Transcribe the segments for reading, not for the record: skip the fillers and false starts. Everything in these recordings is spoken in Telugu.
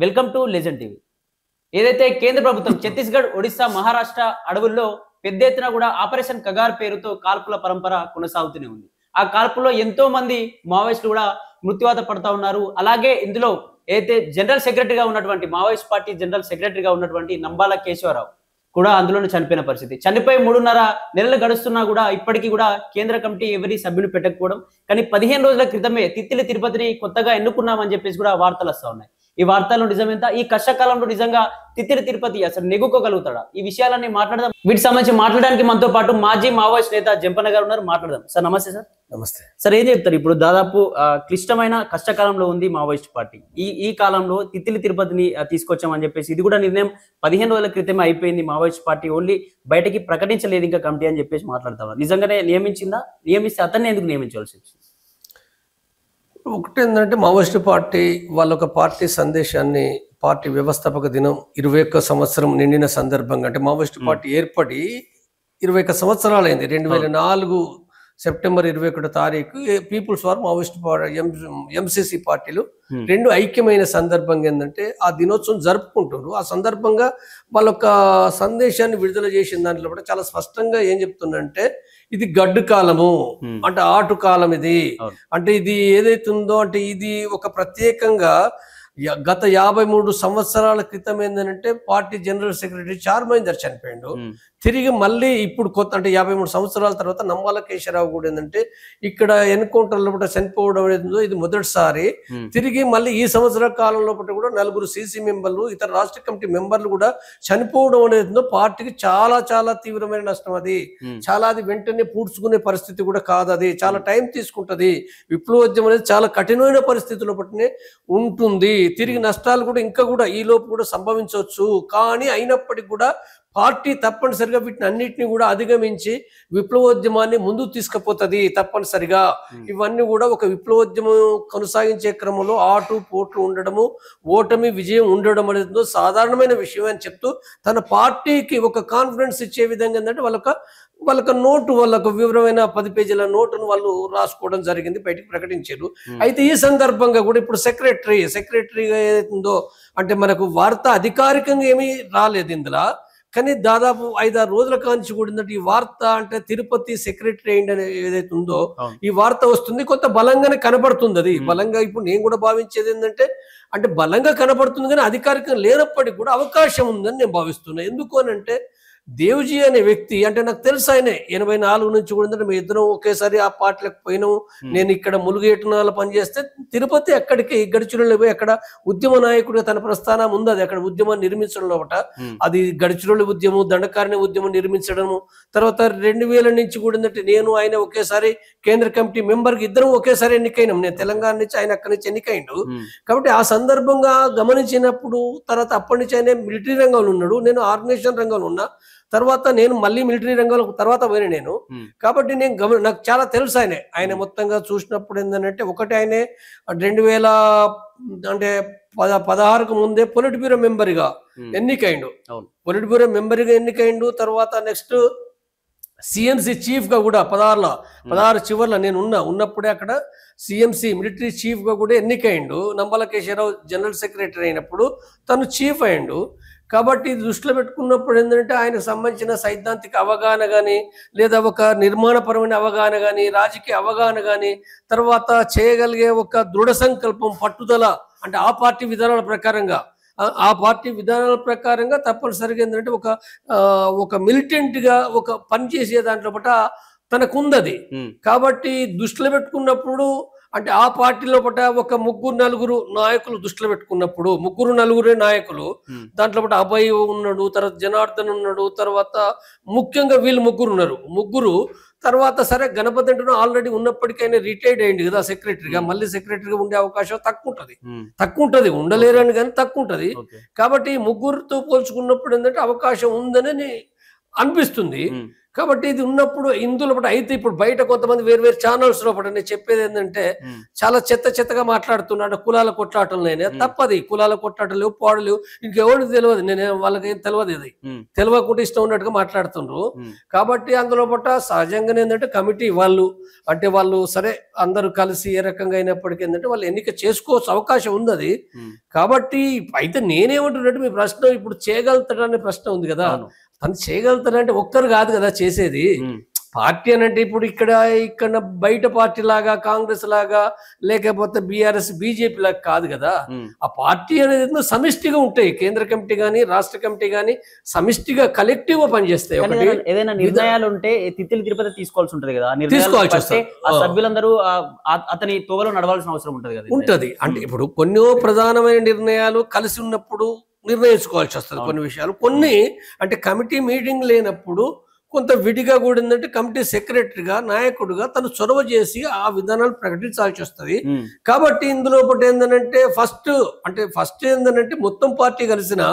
Welcome to legend TV. ఏదైతే కేంద్ర ప్రభుత్వం ఛత్తీస్గఢ్, ఒడిశా, మహారాష్ట్ర అడవుల్లో పెద్ద ఎత్తున కూడా ఆపరేషన్ కగార్ పేరుతో కాల్పుల పరంపర కొనసాగుతూనే ఉంది. ఆ కాల్పుల్లో ఎంతో మంది మావోయిస్టులు కూడా మృత్యువాత పడతా ఉన్నారు. అలాగే ఇందులో ఏదైతే జనరల్ సెక్రటరీగా ఉన్నటువంటి మావోయిస్ట్ పార్టీ జనరల్ సెక్రటరీగా ఉన్నటువంటి నంబాల కేశవరావు కూడా అందులోనే చనిపోయిన పరిస్థితి. చనిపోయి 3.5 నెలలు గడుస్తున్నా కూడా ఇప్పటికీ కూడా కేంద్ర కమిటీ ఎవరి సభ్యులు పెట్టకపోవడం. కానీ 15 రోజుల క్రితమే తిత్తిలి తిరుపతిని కొత్తగా ఎన్నుకున్నామని చెప్పేసి కూడా వార్తలు వస్తా ఉన్నాయి. ఈ వార్తల్లో నిజమేంత? ఈ కష్టకాలంలో నిజంగా తిత్తిలి తిరుపతి అసలు నెగ్గుకోగలుగుతాడా? ఈ విషయాలన్నీ మాట్లాడదాం. వీటికి సంబంధించి మాట్లాడడానికి మనతో పాటు మాజీ మావోయిస్ట్ నేత జంపన్న గారు ఉన్నారు. మాట్లాడదాం. సార్ నమస్తే. సార్ నమస్తే. సార్ ఏం చెప్తారు? ఇప్పుడు దాదాపు క్లిష్టమైన కష్టకాలంలో ఉంది మావోయిస్ట్ పార్టీ. ఈ కాలంలో తిత్తిలి తిరుపతిని తీసుకొచ్చామని చెప్పేసి ఇది కూడా నిర్ణయం 15 రోజుల క్రితమే అయిపోయింది. మావోయిస్ట్ పార్టీ ఓన్లీ బయటకి ప్రకటించలేదు ఇంకా కమిటీ అని చెప్పేసి మాట్లాడతారు. నిజంగానే నియమించిందా? నియమిస్తే అతన్ని ఎందుకు నియమించవలసి వచ్చింది? ఒకటి ఏంటంటే మావోయిస్టు పార్టీ వాళ్ళొక పార్టీ సందేశాన్ని పార్టీ వ్యవస్థాపక దినం 21 సంవత్సరం నిండిన సందర్భంగా, అంటే మావోయిస్టు పార్టీ ఏర్పడి 21 సంవత్సరాలు అయింది. 2004 సెప్టెంబర్ 21 తారీఖు పీపుల్స్ వార్ మావోయిస్ట్ ఎంసీసీ పార్టీలు రెండు ఐక్యమైన సందర్భంగా ఏంటంటే ఆ దినోత్సవం జరుపుకుంటున్నారు. ఆ సందర్భంగా వాళ్ళొక సందేశాన్ని విడుదల చేసిన దాంట్లో కూడా చాలా స్పష్టంగా ఏం చెప్తుందంటే, ఇది గడ్డు కాలము, అంటే ఆటు కాలం, ఇది అంటే ఇది ఏదైతుందో అంటే ఇది ఒక ప్రత్యేకంగా గత 53 సంవత్సరాల క్రితం ఏంటంటే పార్టీ జనరల్ సెక్రటరీ చార్మేందర్ చనిపోయిండు. తిరిగి మళ్ళీ ఇప్పుడు కొత్త అంటే 53 సంవత్సరాల తర్వాత నంబాల కేశవరావు కూడా ఏంటంటే ఇక్కడ ఎన్కౌంటర్లో కూడా చనిపోవడం అనేది ఇది మొదటిసారి. తిరిగి మళ్ళీ ఈ సంవత్సరాల కాలంలో కూడా 4 సీసీ మెంబర్లు, ఇతర రాష్ట్ర కమిటీ మెంబర్లు కూడా చనిపోవడం అనేది పార్టీకి చాలా చాలా తీవ్రమైన నష్టం. అది చాలా, అది వెంటనే పూడ్చుకునే పరిస్థితి కూడా కాదు. అది చాలా టైం తీసుకుంటది. విప్లవోద్యమం అనేది చాలా కఠినమైన పరిస్థితుల్లో పట్టినే ఉంటుంది. తిరిగి నష్టాలు కూడా ఇంకా కూడా ఈ లోపు కూడా సంభవించవచ్చు. కానీ అయినప్పటికీ కూడా పార్టీ తప్పనిసరిగా వీటిని అన్నిటిని కూడా అధిగమించి విప్లవోద్యమాన్ని ముందుకు తీసుకుపోతుంది తప్పనిసరిగా. ఇవన్నీ కూడా ఒక విప్లవోద్యమం కొనసాగించే క్రమంలో ఆటు పోట్లు ఉండడము, ఓటమి విజయం ఉండడం అనేది సాధారణమైన విషయం అని చెప్తూ తన పార్టీకి ఒక కాన్ఫిడెన్స్ ఇచ్చే విధంగా ఏంటంటే వాళ్ళొక నోటు, వాళ్ళకు వివరమైన 10 పేజీల నోటును వాళ్ళు రాసుకోవడం జరిగింది, బయటికి ప్రకటించారు. అయితే ఈ సందర్భంగా కూడా ఇప్పుడు సెక్రటరీగా ఏదైతుందో అంటే మనకు వార్త అధికారికంగా ఏమీ రాలేదు ఇందులో. కానీ దాదాపు 5-6 రోజుల కాంచి కూడా ఈ వార్త అంటే తిరుపతి సెక్రటరీ అయింది ఏదైతే ఉందో ఈ వార్త వస్తుంది, కొంత బలంగానే కనబడుతుంది. అది బలంగా ఇప్పుడు నేను కూడా భావించేది ఏంటంటే అంటే బలంగా కనబడుతుంది, కానీ అధికారికంగా లేనప్పటికీ కూడా అవకాశం ఉందని నేను భావిస్తున్నాను. ఎందుకు అని అంటే దేవ్జీ అనే వ్యక్తి అంటే నాకు తెలుసు, ఆయన 84 నుంచి కూడా మేము ఇద్దరం ఒకేసారి ఆ పార్టీలకు పోయినాము. నేను ఇక్కడ ములుగేటనాలు పనిచేస్తే తిరుపతి అక్కడికి గడిచిరోళ్ళు పోయి అక్కడ ఉద్యమ నాయకుడిగా తన ప్రస్థానం ఉంది. అది అక్కడ ఉద్యమాన్ని నిర్మించడం ఒకట, అది గడిచిరోళ్ళ ఉద్యమం, దండకారణ్య ఉద్యమం నిర్మించడము. తర్వాత 2000 నుంచి కూడా నేను ఆయన ఒకేసారి కేంద్ర కమిటీ మెంబర్కి ఇద్దరం ఒకేసారి ఎన్నికైనాం. నేను తెలంగాణ నుంచి, ఆయన అక్కడి నుంచి ఎన్నికైండు. కాబట్టి ఆ సందర్భంగా గమనించినప్పుడు తర్వాత అప్పటి నుంచి ఆయన మిలిటరీ రంగంలో ఉన్నాడు, నేను ఆర్గనైజేషన్ రంగంలో ఉన్నా. తర్వాత నేను మళ్ళీ మిలిటరీ రంగంలో తర్వాత పోయిన నేను. కాబట్టి నేను నాకు చాలా తెలుసు ఆయన మొత్తంగా చూసినప్పుడు ఏంటంటే ఒకటి ఆయనే 2000 అంటే 16కు ముందే పొలిట్ బ్యూరో మెంబర్గా ఎన్నికైండు. పొలిట్ బ్యూరో మెంబర్గా ఎన్నికైండు. తర్వాత నెక్స్ట్ సిఎంసి చీఫ్ గా కూడా 16 చివర్లో నేను ఉన్నప్పుడే అక్కడ సిఎంసి మిలిటరీ చీఫ్ గా కూడా ఎన్నికైండు. నంబాల కేశవరావు జనరల్ సెక్రటరీ అయినప్పుడు తను చీఫ్ అయిండు. కాబట్టి దృష్టిలో పెట్టుకున్నప్పుడు ఏంటంటే ఆయనకు సంబంధించిన సైద్ధాంతిక అవగాహన కానీ, లేదా ఒక నిర్మాణపరమైన అవగాహన కానీ, రాజకీయ అవగాహన కానీ, తర్వాత చేయగలిగే ఒక దృఢ సంకల్పం, పట్టుదల, అంటే ఆ పార్టీ విధానాల ప్రకారంగా తప్పనిసరిగా ఏంటంటే ఒక మిలిటెంట్గా ఒక పని చేసే దాంట్లో పట్ల తనకుందది. కాబట్టి దృష్టిలో పెట్టుకున్నప్పుడు అంటే ఆ పార్టీలో పట్ల ఒక 3-4 నాయకులు దృష్టిలో పెట్టుకున్నప్పుడు 3-4 నాయకులు దాంట్లో పట్ల అభయ్ ఉన్నాడు, తర్వాత జనార్దన్ ఉన్నాడు, తర్వాత ముఖ్యంగా వీళ్ళు ముగ్గురు తర్వాత సరే గణపతి అంటూ ఆల్రెడీ ఉన్నప్పటికైనా రిటైర్డ్ అయ్యింది కదా సెక్రటరీగా. మళ్ళీ సెక్రటరీగా ఉండే అవకాశం తక్కువ ఉంటుంది, ఉండలేరని కానీ తక్కువ ఉంటుంది. కాబట్టి ముగ్గురితో పోల్చుకున్నప్పుడు ఏంటంటే అవకాశం ఉందని అనిపిస్తుంది. కాబట్టి ఇది ఉన్నప్పుడు ఇందులో అయితే ఇప్పుడు బయట కొంతమంది వేరు ఛానల్స్ లోపల నేను చెప్పేది ఏంటంటే చాలా చెత్తగా మాట్లాడుతున్నాడు, కులాల కొట్లాటలు తప్పది. కులాల కొట్లాటలు లేవు, పాడలేవు, ఇంకెవరికి తెలియదు, నేను వాళ్ళకి ఏం తెలియదు, ఇది తెలియకుండా ఇష్టం ఉన్నట్టుగా మాట్లాడుతుండ్రు. కాబట్టి అందులో పట్ల సహజంగానే ఏంటంటే కమిటీ వాళ్ళు అంటే వాళ్ళు సరే అందరూ కలిసి ఏ రకంగా అయినప్పటికీ ఏంటంటే వాళ్ళు ఎన్నిక చేసుకోవచ్చు, అవకాశం ఉంది అది. కాబట్టి అయితే నేనేమంటున్నట్టు మీ ప్రశ్న ఇప్పుడు చేయగలుగుతాడనే ప్రశ్న ఉంది కదా, తను చేయగలుగుతారంటే ఒక్కరు కాదు కదా చేసేది. పార్టీ అని అంటే ఇప్పుడు ఇక్కడ బయట పార్టీ లాగా కాంగ్రెస్ లాగా లేకపోతే బీఆర్ఎస్ బీజేపీ లాగా కాదు కదా. ఆ పార్టీ అనేది సమిష్టిగా ఉంటాయి, కేంద్ర కమిటీ గానీ రాష్ట్ర కమిటీ గానీ సమిష్టిగా కలెక్టివ్ గా పనిచేస్తాయి. ఏదైనా నిర్ణయాలు ఉంటే తిత్తిలి తిరుపతి తీసుకోవాల్సి ఉంటది కదా, తీసుకోవాల్సి వస్తే ఆ సభ్యులందరూ అతని తోవలో నడవాల్సిన అవసరం ఉంటది కదా. ఉంటది అంటే ఇప్పుడు కొన్ని ప్రధానమైన నిర్ణయాలు కలిసి ఉన్నప్పుడు నిర్ణయించుకోవాల్సి వస్తుంది కొన్ని విషయాలు. కొన్ని అంటే కమిటీ మీటింగ్ లేనప్పుడు కొంత విడిగా కూడా ఏంటంటే కమిటీ సెక్రటరీగా నాయకుడిగా తను చొరవ చేసి ఆ విధానాలు ప్రకటించాల్సి వస్తుంది. కాబట్టి ఇందులో ఒకటి ఏంటంటే ఫస్ట్ ఏంటంటే మొత్తం పార్టీ కలిసిన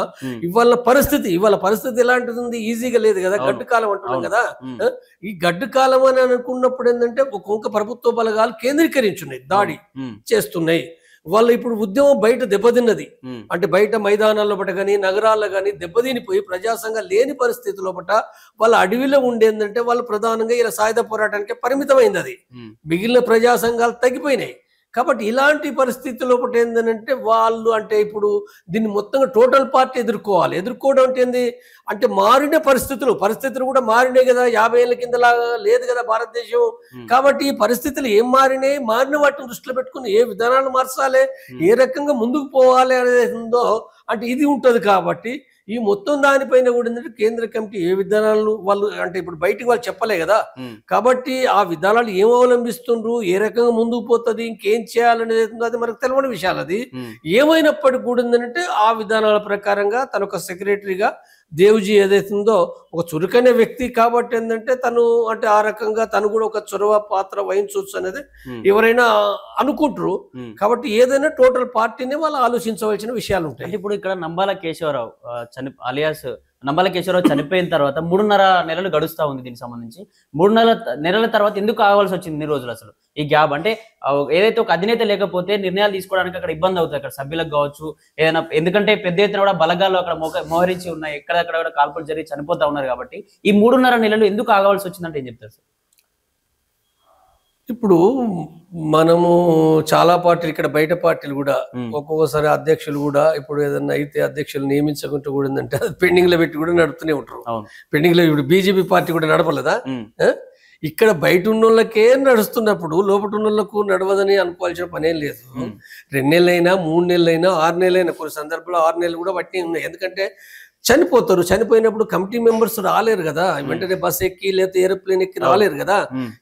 ఇవాళ పరిస్థితి ఎలాంటిది ఉంది, ఈజీగా లేదు కదా, గడ్డు కాలం అంటున్నాం కదా. ఈ గడ్డు కాలం అని అనుకున్నప్పుడు ఏంటంటే ఒక్కొక్క ప్రభుత్వ బలగాలు కేంద్రీకరించున్నాయి, దాడి చేస్తున్నాయి. వాళ్ళు ఇప్పుడు ఉద్యమం బయట దెబ్బతిన్నది అంటే బయట మైదానాల్లో పట కానీ నగరాల్లో కానీ దెబ్బతినిపోయి ప్రజాసంఘం లేని పరిస్థితుల్లో పట వాళ్ళ అడవిలో ఉండేందంటే వాళ్ళు ప్రధానంగా ఇలా సాయుధ పోరాటానికి పరిమితమైంది. అది మిగిలిన ప్రజా సంఘాలు తగ్గిపోయినాయి. కాబట్టి ఇలాంటి పరిస్థితుల్లో ఒకటి ఏంటంటే వాళ్ళు అంటే ఇప్పుడు దీన్ని మొత్తంగా టోటల్ పార్టీ ఎదుర్కోవడం అంటే ఏంది అంటే మారిన పరిస్థితులు కూడా మారినాయి కదా, 50 ఏళ్ళ కింద లాగా లేదు కదా భారతదేశం. కాబట్టి ఈ పరిస్థితులు ఏం మారిన వాటిని దృష్టిలో పెట్టుకుని ఏ విధానాలు మార్చాలి, ఏ రకంగా ముందుకు పోవాలి అనేది ఉందో అంటే ఇది ఉంటది. కాబట్టి ఈ మొత్తం దానిపైన కూడా ఏంటంటే కేంద్ర కమిటీ ఏ విధానాలు వాళ్ళు అంటే ఇప్పుడు బయటికి వాళ్ళు చెప్పలే కదా. కాబట్టి ఆ విధానాలు ఏం అవలంబిస్తుండ్రు, ఏ రకంగా ముందుకు పోతుంది, ఇంకేం చేయాలనేది అది మనకు తెలియని విషయాలు. అది ఏమైనప్పటికీ కూడా ఏంటంటే ఆ విధానాల ప్రకారంగా తన ఒక సెక్రటరీగా దేవ్జీ ఏదైతుందో ఒక చురుకైన వ్యక్తి కాబట్టి ఏంటంటే తను అంటే ఆ రకంగా తను కూడా ఒక చొరవ పాత్ర వహించవచ్చు అనేది ఎవరైనా అనుకుంటారు. కాబట్టి ఏదైనా టోటల్ పార్టీని వాళ్ళు ఆలోచించవలసిన విషయాలు ఉంటాయి. ఇప్పుడు ఇక్కడ నంబాల కేశవరావు నంబాల కేశవరావు చనిపోయిన తర్వాత 3.5 నెలలు గడుస్తా ఉంది. దీనికి సంబంధించి 3 నెలల తర్వాత ఎందుకు కావాల్సి వచ్చింది ఇన్ని రోజులు అసలు ఈ గ్యాప్? అంటే ఏదైతే ఒక అధినేత లేకపోతే నిర్ణయాలు తీసుకోవడానికి అక్కడ ఇబ్బంది అవుతుంది, అక్కడ సభ్యులకు కావచ్చు ఏదైనా, ఎందుకంటే పెద్ద ఎత్తున కూడా బలగాలు అక్కడ మోహరించి ఉన్నాయి, ఎక్కడెక్కడ కూడా కాల్పులు జరిగి చనిపోతా ఉన్నారు. కాబట్టి ఈ 3.5 నెలలు ఎందుకు ఆగవలసి వచ్చిందంటే ఏం చెప్తారు సార్? ఇప్పుడు మనము చాలా పార్టీలు ఇక్కడ బయట పార్టీలు కూడా ఒక్కొక్కసారి అధ్యక్షులు కూడా ఇప్పుడు ఏదన్నా అయితే అధ్యక్షులు నియమించకుంటూ కూడా ఏంటంటే అది పెండింగ్ లో పెట్టి కూడా నడుపుతూనే ఉంటారు. పెండింగ్ లో ఇప్పుడు బీజేపీ పార్టీ కూడా నడపలేదా? ఇక్కడ బయట ఉన్న వాళ్ళకే నడుస్తున్నప్పుడు లోపల ఉన్న వాళ్ళకు నడవదని అనుకోవాల్సిన పనేం లేదు. 2 నెలలైనా 3 నెలలైనా 6 నెలలైనా కొన్ని సందర్భాల్లో 6 నెలలు కూడా పట్టినవి ఉన్నాయి. ఎందుకంటే చనిపోయినప్పుడు కమిటీ మెంబర్స్ రాలేరు కదా, వెంటనే బస్ ఎక్కి లేకపోతే ఏరోప్లేన్ ఎక్కి రాలేరు కదా.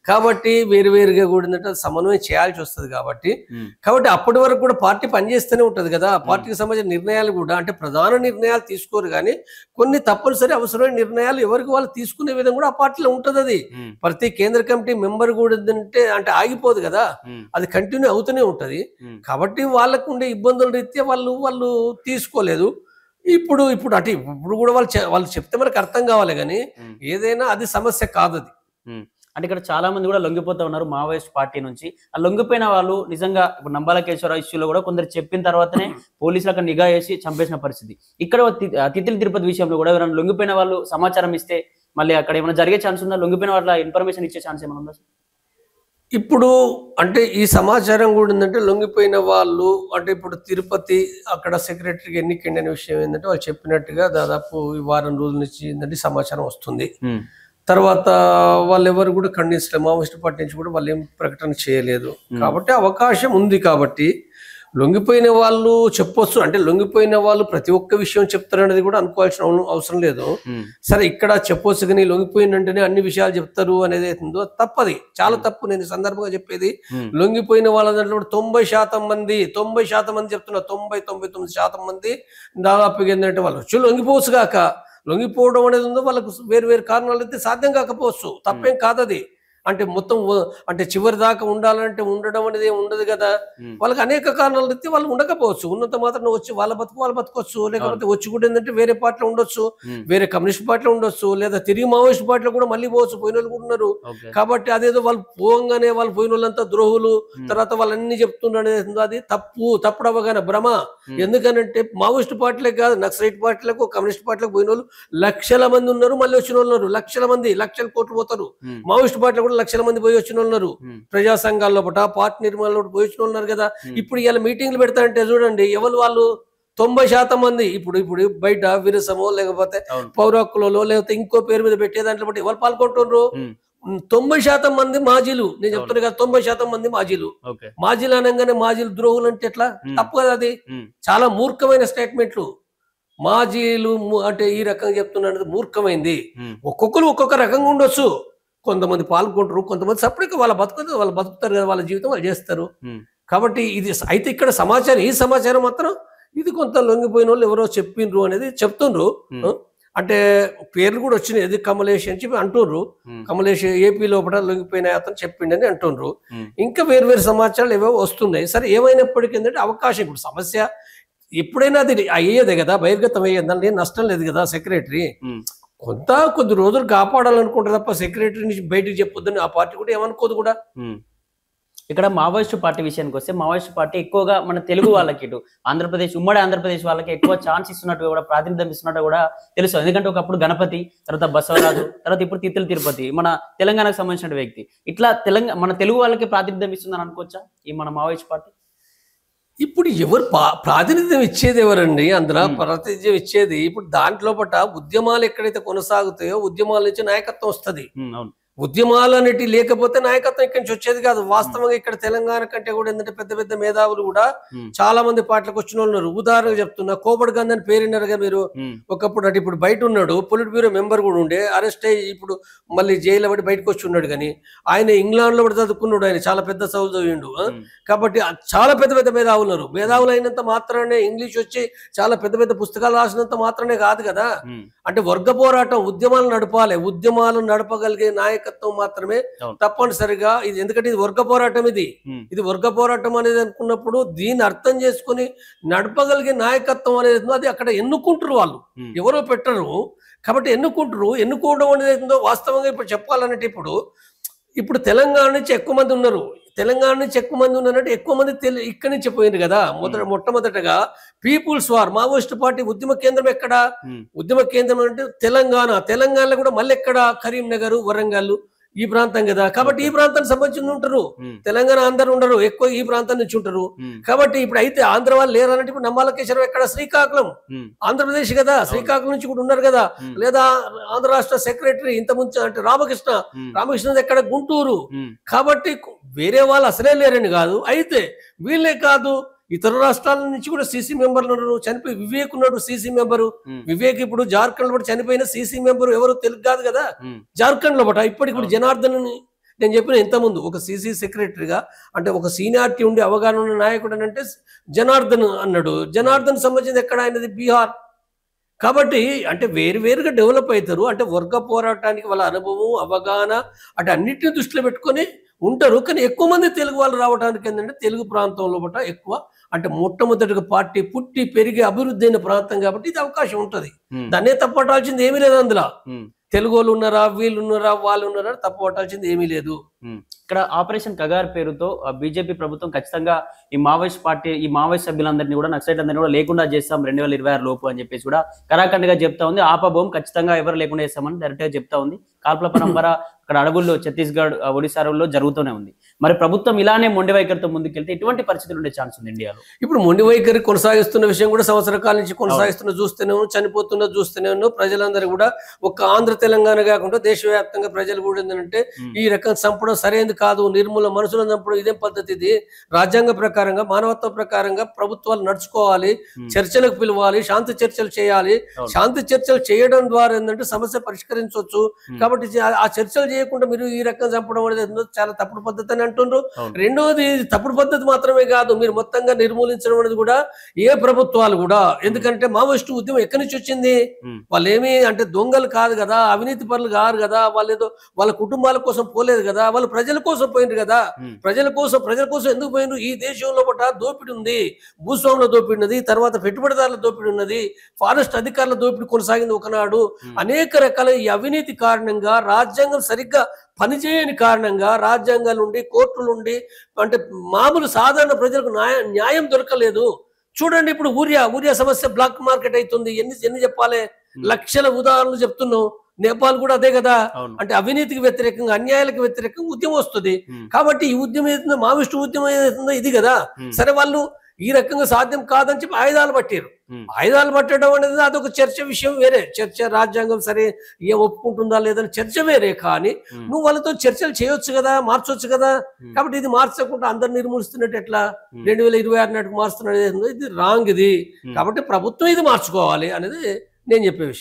కాబట్టి వేరుగా కూడా సమన్వయం చేయాల్సి వస్తుంది. కాబట్టి అప్పటి వరకు కూడా పార్టీ పనిచేస్తూనే ఉంటది కదా. పార్టీకి సంబంధించిన నిర్ణయాలు కూడా అంటే ప్రధాన నిర్ణయాలు తీసుకోరు కానీ కొన్ని తప్పనిసరి అవసరమైన నిర్ణయాలు ఎవరికి వాళ్ళు తీసుకునే విధంగా కూడా ఆ పార్టీలో ఉంటది. అది ప్రతి కేంద్ర కమిటీ మెంబర్ కూడా అంటే ఆగిపోదు కదా, అది కంటిన్యూ అవుతూనే ఉంటది. కాబట్టి వాళ్ళకు ఉండే ఇబ్బందుల రీత్యా వాళ్ళు తీసుకోలేదు. ఇప్పుడు కూడా వాళ్ళు చెప్తే మనకు అర్థం కావాలి కానీ ఏదైనా అది సమస్య కాదు. అది అంటే ఇక్కడ చాలా మంది కూడా లొంగిపోతా ఉన్నారు మావోయిస్ట్ పార్టీ నుంచి. ఆ లొంగిపోయిన వాళ్ళు నిజంగా ఇప్పుడు నంబాల కేశవరావు ఇష్యూలో కూడా కొందరు చెప్పిన తర్వాతనే పోలీసులు అక్కడ నిఘా వేసి చంపేసిన పరిస్థితి. ఇక్కడ తిత్తిలి తిరుపతి విషయంలో కూడా ఎవరైనా లొంగిపోయిన వాళ్ళు సమాచారం ఇస్తే మళ్ళీ అక్కడ ఏమైనా జరిగే ఛాన్స్ ఉందా? లొంగిపోయిన వాళ్ళ ఇన్ఫర్మేషన్ ఇచ్చే ఛాన్స్ ఏమైనా ఉందా? ఇప్పుడు అంటే ఈ సమాచారం కూడా ఏంటంటే లొంగిపోయిన వాళ్ళు అంటే ఇప్పుడు తిరుపతి అక్కడ సెక్రటరీకి ఎన్నికండి అనే విషయం ఏంటంటే వాళ్ళు చెప్పినట్టుగా దాదాపు ఈ వారం రోజుల నుంచి ఏంటంటే సమాచారం వస్తుంది. తర్వాత వాళ్ళు ఎవరు కూడా ఖండించలేదు, మావోయిస్ట్ పార్టీ నుంచి కూడా వాళ్ళు ఏం ప్రకటన చేయలేదు. కాబట్టి అవకాశం ఉంది. కాబట్టి లొంగిపోయిన వాళ్ళు చెప్పొచ్చు, అంటే లొంగిపోయిన వాళ్ళు ప్రతి ఒక్క విషయం చెప్తారనేది కూడా అనుకోవాల్సిన అవసరం లేదు. సరే ఇక్కడ చెప్పొచ్చు కానీ లొంగిపోయినంటేనే అన్ని విషయాలు చెప్తారు అనేది అవుతుందో తప్పది, చాలా తప్పు. నేను సందర్భంగా చెప్పేది లొంగిపోయిన వాళ్ళ దాంట్లో 90% మంది చెప్తున్నా, 99% మంది దాదాపుగా ఏంటంటే వాళ్ళు వచ్చి లొంగిపోవచ్చు కాక లొంగిపోవడం అనేది ఉందో వాళ్ళకు వేరు కారణాలు అయితే సాధ్యం కాకపోవచ్చు, తప్పేం కాదు అది. అంటే మొత్తం అంటే చివరి దాకా ఉండాలంటే ఉండడం అనేది ఉండదు కదా. వాళ్ళకి అనేక కారణాలు అయితే వాళ్ళు ఉండకపోవచ్చు, ఉన్నంత మాత్రం వచ్చి వాళ్ళ బతుకోవచ్చు, లేకపోతే వచ్చి కూడా ఏంటంటే వేరే పార్టీలో ఉండొచ్చు, వేరే కమ్యూనిస్ట్ పార్టీలో ఉండొచ్చు, లేదా తిరిగి మావోయిస్ట్ పార్టీలో కూడా మళ్ళీ పోవచ్చు, పోయిన వాళ్ళు కూడా ఉన్నారు. కాబట్టి అదేదో వాళ్ళు పోగానే వాళ్ళు పోయిన వాళ్ళంతా ద్రోహులు, తర్వాత వాళ్ళన్ని చెప్తున్నారు, అది తప్పుడు అవగాహన, భ్రమ. ఎందుకనంటే మావోయిస్ట్ పార్టీలే కాదు, నక్సలైట్ పార్టీలకు కమ్యూనిస్ట్ పార్టీలకు పోయిన వాళ్ళు లక్షల మంది ఉన్నారు, మళ్ళీ వచ్చిన వాళ్ళు ఉన్నారు, లక్షల కోట్లు పోతారు. మావోయిస్ట్ పార్టీలో కూడా లక్షల మంది పోయి వచ్చిన ఉన్నారు, ప్రజా సంఘాల్లో పార్టీ నిర్మాణంలో పోయి వచ్చిన ఉన్నారు కదా. ఇప్పుడు ఇలా మీటింగ్లు పెడతారంటే చూడండి, ఎవరు వాళ్ళు 90% మంది ఇప్పుడు బయట విరసమో లేకపోతే పౌర హక్కులలో లేకపోతే ఇంకో పేరు మీద పెట్టే దాంట్లో బట్టి ఎవరు పాల్గొంటున్నారు. 90% మంది మాజీలు, నేను చెప్తున్నా కదా, 90% మంది మాజీలు అనగానే మాజీలు ద్రోహులు అంటే ఎట్లా? తప్పు కదా, అది చాలా మూర్ఖమైన స్టేట్మెంట్లు. మాజీలు అంటే ఈ రకంగా చెప్తున్నది మూర్ఖమైంది. ఒక్కొక్కరు ఒక్కొక్క రకంగా ఉండొచ్చు, కొంతమంది పాల్గొంటారు, కొంతమంది సపరేట్గా వాళ్ళు బతుకుతారు కదా, వాళ్ళ జీవితం వాళ్ళు చేస్తారు. కాబట్టి ఇది అయితే ఇక్కడ ఈ సమాచారం మాత్రం ఇది కొంత లొంగిపోయిన వాళ్ళు ఎవరో చెప్పిండ్రు అనేది చెప్తుండ్రు. అంటే పేర్లు కూడా వచ్చినాయి, అది కమలేష్ అని చెప్పి అంటుండ్రు. కమలేష్ ఏపీ లోపల లొంగిపోయిన అతను చెప్పిండని అంటుండ్రు. ఇంకా వేరు సమాచారాలు ఏవో వస్తున్నాయి. సరే, ఏమైనప్పటికీ ఏంటంటే అవకాశం, ఇప్పుడు సమస్య ఎప్పుడైనా అది అయ్యేదే కదా, బహిర్గతం అయ్యేది, దాని నష్టం లేదు కదా. సెక్రటరీ కొద్ది రోజులు కాపాడాలనుకుంటారు తప్ప సెక్రటరీ నుంచి బయటకు చెప్పొద్దని ఆ పార్టీ కూడా ఏమనుకోదు కూడా. ఇక్కడ మావోయిస్టు పార్టీ విషయానికి వస్తే, మావోయిస్టు పార్టీ ఎక్కువగా మన తెలుగు వాళ్ళకి, ఇటు ఆంధ్రప్రదేశ్, ఉమ్మడి ఆంధ్రప్రదేశ్ వాళ్ళకి ఎక్కువ ఛాన్స్ ఇస్తున్నట్టు కూడా, ప్రాతినిధ్యం ఇస్తున్నట్టు కూడా తెలుసు. ఎందుకంటే ఒకప్పుడు గణపతి, తర్వాత బసవరాజు, తర్వాత ఇప్పుడు తిత్తుల తిరుపతి మన తెలంగాణకు సంబంధించిన వ్యక్తి. ఇట్లా మన తెలుగు వాళ్ళకి ప్రాతినిధ్యం ఇస్తుందని అనుకోవచ్చా ఈ మన మావోయిస్ట్ పార్టీ? ఇప్పుడు ఎవరు ప్రాతినిధ్యం ఇచ్చేది ఎవరండి? అందులో ప్రాతినిధ్యం ఇచ్చేది ఇప్పుడు దాంట్లో ఉద్యమాలు ఎక్కడైతే కొనసాగుతాయో ఉద్యమాల నుంచి నాయకత్వం వస్తుంది. ఉద్యమాలు అనేటి లేకపోతే నాయకత్వం ఇక్కడి నుంచి వచ్చేది కాదు. వాస్తవంగా ఇక్కడ తెలంగాణ కంటే కూడా ఏంటంటే పెద్ద మేధావులు కూడా చాలా మంది పార్టీలకు వచ్చిన వాళ్ళు ఉన్నారు. ఉదాహరణకు చెప్తున్నా, కోబడ్ గాంధీ అని పేరున్నారుగా మీరు. ఒకప్పుడు అంటే ఇప్పుడు బయట ఉన్నాడు, పొలిట్ బ్యూరో మెంబర్ కూడా ఉండే, అరెస్ట్ అయ్యి ఇప్పుడు మళ్ళీ జైలు పడి బయటకు వచ్చి ఉన్నాడు. కానీ ఆయన ఇంగ్లాండ్ లో కూడా చదువుకున్నాడు, ఆయన చాలా పెద్ద చదువు చదివిండు. కాబట్టి చాలా పెద్ద మేధావులు ఉన్నారు. మేధావులు అయినంత మాత్రానే ఇంగ్లీష్ వచ్చి చాలా పెద్ద పుస్తకాలు రాసినంత మాత్రమే కాదు కదా. అంటే వర్గ పోరాటం, ఉద్యమాలు నడపాలి, ఉద్యమాలు నడపగలిగే నాయకత్వం మాత్రమే తప్పనిసరిగా ఇది. ఎందుకంటే ఇది వర్గ పోరాటం, ఇది వర్గ పోరాటం అనేది అనుకున్నప్పుడు దీన్ని అర్థం చేసుకుని నడపగలిగే నాయకత్వం అనేది అది అక్కడ ఎన్నుకుంటారు, వాళ్ళు ఎవరో పెట్టరు. కాబట్టి ఎన్నుకోవడం అనేది వాస్తవంగా ఇప్పుడు చెప్పాలంటే ఇప్పుడు తెలంగాణ నుంచి ఎక్కువ మంది ఉన్నారు. తెలంగాణ నుంచి ఎక్కువ మంది ఉన్నారంటే ఎక్కువ మంది ఇక్కడి నుంచి పోయింది కదా. మొట్టమొదటగా పీపుల్స్ వార్, మావోయిస్ట్ పార్టీ ఉద్యమ కేంద్రం ఎక్కడ? ఉద్యమ కేంద్రం అంటే తెలంగాణలో కూడా మళ్ళీ ఎక్కడ? కరీంనగర్, వరంగల్ ఈ ప్రాంతం కదా. కాబట్టి ఈ ప్రాంతానికి సంబంధించి ఉంటారు. తెలంగాణ అందరు ఉండరు, ఎక్కువ ఈ ప్రాంతం నుంచి ఉంటారు. కాబట్టి ఇప్పుడు అయితే ఆంధ్ర వాళ్ళు లేరన్నట్టు ఇప్పుడు నమ్మాలకేశ్వరం ఎక్కడ? శ్రీకాకుళం, ఆంధ్రప్రదేశ్ కదా. శ్రీకాకుళం నుంచి కూడా ఉన్నారు కదా. లేదా ఆంధ్ర రాష్ట్ర సెక్రటరీ ఇంత ముందు అంటే రామకృష్ణ ఎక్కడ? గుంటూరు. కాబట్టి వేరే వాళ్ళు అసలే లేరని కాదు. అయితే వీళ్ళే కాదు, ఇతర రాష్ట్రాల నుంచి కూడా సీసీ మెంబర్లు ఉన్నారు. చనిపోయి వివేక్ ఉన్నాడు, సీసీ మెంబరు. వివేక్ ఇప్పుడు జార్ఖండ్ లో చనిపోయిన సీసీ మెంబరు ఎవరు? తెలుగు కాదు కదా, జార్ఖండ్ లో ఇప్పుడు జనార్దన్ నేను చెప్పిన ఇంతకుముందు ఒక సీసీ సెక్రటరీగా అంటే ఒక సీనియారిటీ ఉండి అవగాహన ఉన్న నాయకుడు అని అంటే జనార్దన్ అన్నాడు. జనార్దన్ సంబంధించింది ఎక్కడ? ఆయనది బీహార్. కాబట్టి అంటే వేరుగా డెవలప్ అవుతారు. అంటే వర్గ పోరాటానికి వాళ్ళ అనుభవం, అవగాహన అంటే అన్నిటిని దృష్టిలో పెట్టుకొని ఉంటారు. కానీ ఎక్కువ మంది తెలుగు వాళ్ళు రావడానికి ఏంటంటే తెలుగు ప్రాంతంలో ఎక్కువ అంటే మొట్టమొదటిగా పార్టీ పుట్టి పెరిగి అభివృద్ధి అయిన ప్రాంతం కాబట్టి ఇది అవకాశం ఉంటుంది. దాన్నే తప్పట్టాల్సింది ఏమీ లేదు. అందులో తెలుగు వాళ్ళు ఉన్నారా, వీళ్ళు ఉన్నారా, వాళ్ళు ఉన్నారా, తప్పట్టాల్సింది ఏమీ లేదు. ఇక్కడ ఆపరేషన్ కగార్ పేరుతో బీజేపీ ప్రభుత్వం ఖచ్చితంగా ఈ మావోయిస్ట్ సభ్యులందరినీ కూడా, నక్సలైట్ అందరినీ కూడా లేకుండా చేస్తాం 2026 లోపు అని చెప్పేసి కూడా కరాఖండిగా చెప్తా ఉంది. ఆపబోం, ఖచ్చితంగా ఎవరు లేకుండా చేస్తామని డైరెక్ట్ గా చెప్తా ఉంది. కాల్పుల పరంపర అక్కడ అడవుల్లో ఛత్తీస్గఢ్, ఒడిశా అడవుల్లో జరుగుతూనే ఉంది. మరి ప్రభుత్వం ఇలానే మొండి వైఖరితో ముందుకెళ్తే ఎటువంటి పరిస్థితులు ఉండే ఛాన్స్ ఉంది ఇండియాలో? ఇప్పుడు మొండి వైఖరి కొనసాగిస్తున్న విషయం కూడా సంవత్సర కాలం నుంచి కొనసాగిస్తున్న చూస్తూనే చనిపోతున్న చూస్తూనే ఉన్నాం. ప్రజలందరూ కూడా ఒక ఆంధ్ర తెలంగాణ కాకుండా దేశవ్యాప్తంగా ప్రజలు కూడా ఏంటంటే ఈ రకం చంపడం సరైనది కాదు, నిర్మూల మనుషులను చంపడం ఇదేం పద్ధతి? ఇది రాజ్యాంగ ప్రకారంగా మానవత్వ ప్రకారంగా ప్రభుత్వాలు నడుచుకోవాలి, చర్చలకు పిలవాలి, శాంతి చర్చలు చేయాలి. శాంతి చర్చలు చేయడం ద్వారా ఏంటంటే సమస్య పరిష్కరించవచ్చు. కాబట్టి ఆ చర్చలు చేయకుండా మీరు ఈ రకంగా చంపడం అనేది చాలా తప్పుడు పద్ధతి అని అంటుండ్రు. రెండోది తప్పుడు పద్ధతి మాత్రమే కాదు, మీరు మొత్తంగా నిర్మూలించడం అనేది కూడా ఏ ప్రభుత్వాలు కూడా, ఎందుకంటే మావోయిస్టు ఉద్యమం ఎక్కడి నుంచి వచ్చింది? వాళ్ళు ఏమి అంటే దొంగలు కాదు కదా, అవినీతి పరులు కాదు కదా, వాళ్ళు ఏదో వాళ్ళ కుటుంబాల కోసం పోలేదు కదా, వాళ్ళు ప్రజల కోసం పోయినారు కదా. ప్రజల కోసం ఎందుకు పోయినారు? ఈ దేశంలో పట్ల దోపిడి ఉంది, భూస్వాముల దోపిడి ఉన్నది, తర్వాత పెట్టుబడిదారుల దోపిడి ఉన్నది, ఫారెస్ట్ అధికారుల దోపిడి కొనసాగింది ఒకనాడు. అనేక రకాల ఈ అవినీతి కారణంగా, రాజ్యాంగం సరిగ్గా పనిచేయని కారణంగా, రాజ్యాంగాల నుండి కోర్టుల నుండి అంటే మామూలు సాధారణ ప్రజలకు న్యాయం దొరకలేదు. చూడండి ఇప్పుడు ఊరియా సమస్య బ్లాక్ మార్కెట్ అవుతుంది. ఎన్ని చెప్పాలి? లక్షల ఉదాహరణలు చెప్తున్నాం. నేపాల్ కూడా అదే కదా. అంటే అవినీతికి వ్యతిరేకంగా, అన్యాయాలకు వ్యతిరేకంగా ఉద్యమం వస్తుంది. కాబట్టి ఈ ఉద్యమం ఏదైతుందో, మావోయిస్టు ఉద్యమం ఏదైతుందో ఇది కదా. సరే, వాళ్ళు ఈ రకంగా సాధ్యం కాదని చెప్పి ఆయుధాలు పట్టారు. ఆయుధాలు పట్టడం అనేది అదొక చర్చ విషయం వేరే. చర్చ రాజ్యాంగం సరే ఏం ఒప్పుకుంటుందా లేదని చర్చ వేరే. కానీ నువ్వు వాళ్ళతో చర్చలు చేయొచ్చు కదా, మార్చొచ్చు కదా. కాబట్టి ఇది మార్చకుండా అందరు నిర్మూలిస్తున్నట్టు ఎట్లా? 2026 నాటికి మారుస్తున్నది ఇది రాంగ్ ఇది. కాబట్టి ప్రభుత్వం ఇది మార్చుకోవాలి అనేది నేను చెప్పే విషయం.